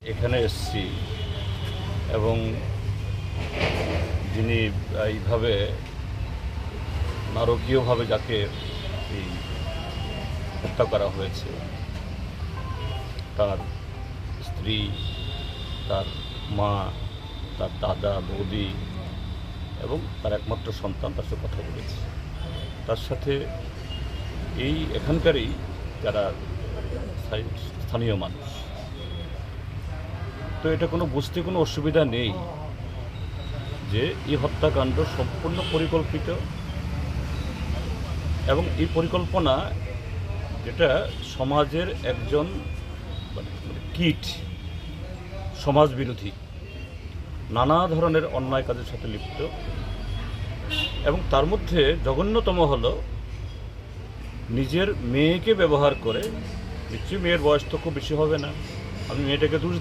এখানে এসেছি এবং যিনি এইভাবে নারকীয়ভাবে যাকে এই হত্যা করা হয়েছে, তার স্ত্রী, তার মা, তার দাদা, বৌদি এবং তার একমাত্র সন্তান, তার সাথে কথা বলেছি। তার সাথে এই এখানকারই যারা স্থানীয় মানুষ, তো এটা বুঝতে কোনো অসুবিধা নেই যে এই হত্যাকাণ্ড সম্পূর্ণ পরিকল্পিত এবং এই পরিকল্পনা যেটা সমাজের একজন কীট, সমাজ বিরোধী, নানা ধরনের অন্যায় কাজের সাথে লিপ্ত। এবং তার মধ্যে জঘন্যতম হলো নিজের মেয়েকে ব্যবহার করে, নিশ্চয়ই মেয়ের বয়স তো খুব বেশি হবে না, আমি মেয়েটাকে দোষ